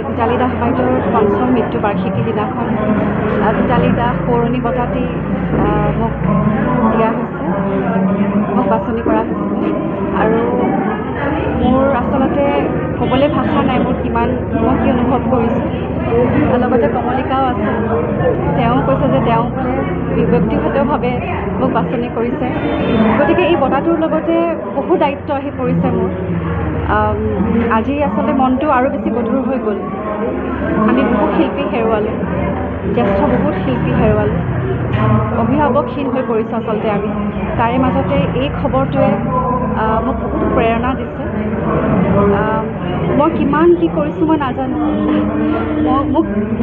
ভিতালী দাস বাইদেউৰ পঞ্চম মৃত্যুবাৰ্ষিকী দিনাখন ভিতালী দাস সৌৰণী বঁটাটি মোক দিয়া হৈছে, মোক বাছনি কৰা হৈছিলে। আৰু মোৰ আচলতে ক'বলৈ ভাষা নাই মই কি অনুভৱ কৰিছোঁ। লগতে কমলিকাও আছে, তেওঁ কৈছে যে তেওঁ বোলে ব্যক্তিগতভাৱে মোক বাছনি কৰিছে। গতিকে এই বঁটাটোৰ লগতে বহু দায়িত্ব আহি পৰিছে মোৰ। আজি আচলতে মনটো আৰু বেছি গধুৰ হৈ গ'ল। আমি বহু শিল্পী হেৰুৱালোঁ, জ্যেষ্ঠ বহুত শিল্পী হেৰুৱালোঁ, অভিভাৱকহীন হৈ পৰিছোঁ আচলতে আমি। তাৰে মাজতে এই খবৰটোৱে মোক বহুত প্ৰেৰণা দিছে। মই কিমান কি কৰিছোঁ মই নাজানো,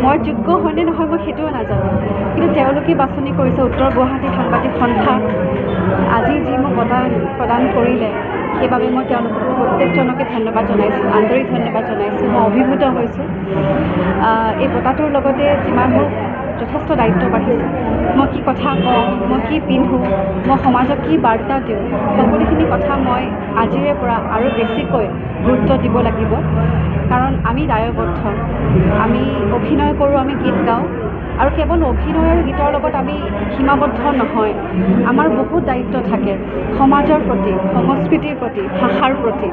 মই যোগ্য হয়নে নহয় মই সেইটোও নাজানো, কিন্তু তেওঁলোকে বাছনি কৰিছে। উত্তৰ গুৱাহাটী সাংবাদিক সন্থা আজি যি মোক বঁটা প্ৰদান কৰিলে সেইবাবে মই তেওঁলোকক প্ৰত্যেকজনকে ধন্যবাদ জনাইছোঁ, আন্তৰিক ধন্যবাদ জনাইছোঁ। মই অভিভূত হৈছোঁ। এই বঁটাটোৰ লগতে যিমান মোৰ যথেষ্ট দায়িত্ব বাঢ়িছে, মই কি কথা কওঁ, মই কি পিন্ধোঁ, মই সমাজক কি বাৰ্তা দিওঁ, সকলোখিনি কথা মই আজিৰে পৰা আৰু বেছিকৈ গুৰুত্ব দিব লাগিব। কাৰণ আমি দায়বদ্ধ, আমি অভিনয় কৰোঁ, আমি গীত গাওঁ, আৰু কেৱল অভিনয় আৰু গীতৰ লগত আমি সীমাবদ্ধ নহয়। আমাৰ বহুত দায়িত্ব থাকে সমাজৰ প্ৰতি, সংস্কৃতিৰ প্ৰতি, ভাষাৰ প্ৰতি।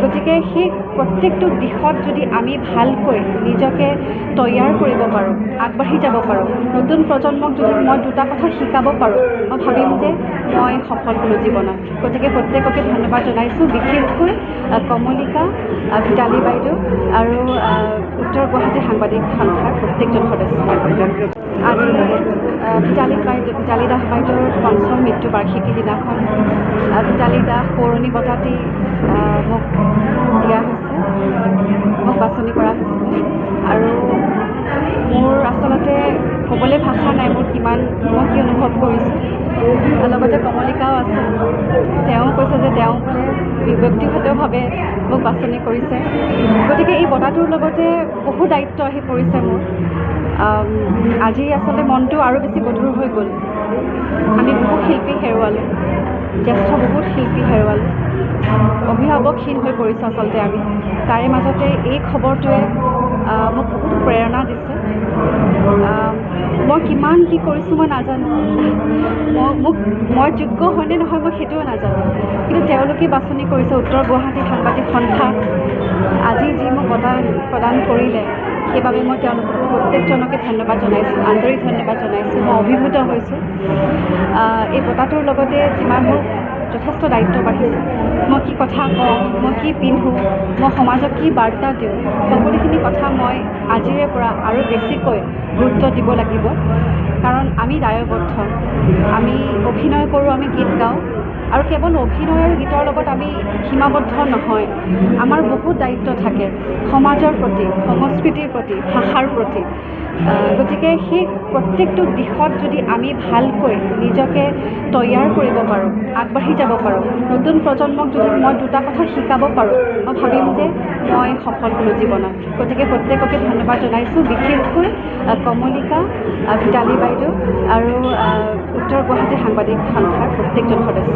গতিকে সেই প্ৰত্যেকটো দিশত যদি আমি ভালকৈ নিজকে তৈয়াৰ কৰিব পাৰোঁ, আগবাঢ়ি যাব পাৰোঁ, নতুন প্ৰজন্মক যদি মই দুটা কথা শিকাব পাৰোঁ, মই ভাবিম যে মই সফল হ'লোঁ জীৱনত। গতিকে প্ৰত্যেককে ধন্যবাদ জনাইছোঁ, বিশেষকৈ কমলিকা, ভিতালী বাইদেউ আৰু উত্তৰ গুৱাহাটী সাংবাদিক সন্থাৰ প্ৰত্যেকজন সদস্য। আজি ভিতালী দাস বাইদেউৰ পঞ্চম মৃত্যুবাৰ্ষিকী দিনাখন ভিতালী দাস সৌৰণী বঁটাটি মোক দিয়া হৈছে, মোক বাছনি কৰা হৈছিলে। আৰু মোৰ আচলতে ক'বলৈ ভাষা নাই মই কি অনুভৱ কৰিছোঁ। লগতে কমলিকাও আছে, তেওঁ কৈছে যে তেওঁ বোলে ব্যক্তিগতভাৱে মোক বাছনি কৰিছে। গতিকে এই বঁটাটোৰ লগতে বহু দায়িত্ব আহি পৰিছে মোৰ। আজি আচলতে মনটো আৰু বেছি গধুৰ হৈ গ'ল। আমি বহু শিল্পী হেৰুৱালোঁ, জ্যেষ্ঠ বহুত শিল্পী হেৰুৱালোঁ, অভিভাৱকহীন হৈ পৰিছোঁ আচলতে আমি। তাৰে মাজতে এই খবৰটোৱে মোক বহুত প্ৰেৰণা দিছে। মই কিমান কি কৰিছোঁ মই নাজানো, মই যোগ্য হয়নে নহয় মই সেইটোও নাজানো, কিন্তু তেওঁলোকে বাছনি কৰিছে। উত্তৰ গুৱাহাটী সাংবাদিক সন্থা আজি যি মোক বঁটা প্ৰদান কৰিলে সেইবাবে মই তেওঁলোকক প্ৰত্যেকজনকে ধন্যবাদ জনাইছোঁ, আন্তৰিক ধন্যবাদ জনাইছোঁ। মই অভিভূত হৈছোঁ। এই বঁটাটোৰ লগতে যিমান মোৰ যথেষ্ট দায়িত্ব বাঢ়িছে, মই কি কথা কওঁ, মই কি পিন্ধোঁ, মই সমাজক কি বাৰ্তা দিওঁ, সকলোখিনি কথা মই আজিৰে পৰা আৰু বেছিকৈ গুৰুত্ব দিব লাগিব। কাৰণ আমি দায়বদ্ধ, আমি অভিনয় কৰোঁ, আমি গীত গাওঁ, আৰু কেৱল অভিনয় আৰু গীতৰ লগত আমি সীমাবদ্ধ নহয়। আমাৰ বহুত দায়িত্ব থাকে সমাজৰ প্ৰতি, সংস্কৃতিৰ প্ৰতি, ভাষাৰ প্ৰতি। গতিকে সেই প্ৰত্যেকটো দিশত যদি আমি ভালকৈ নিজকে তৈয়াৰ কৰিব পাৰোঁ, আগবাঢ়ি যাব পাৰোঁ, নতুন প্ৰজন্মক যদি মই দুটা কথা শিকাব পাৰোঁ, মই ভাবিম যে মই সফল হ'লোঁ জীৱনত। গতিকে প্ৰত্যেককে ধন্যবাদ জনাইছোঁ, বিশেষকৈ কমলিকা, ভিতালী বাইদেউ আৰু উত্তৰ গুৱাহাটী সাংবাদিক সন্থাৰ প্ৰত্যেকজন সদস্য।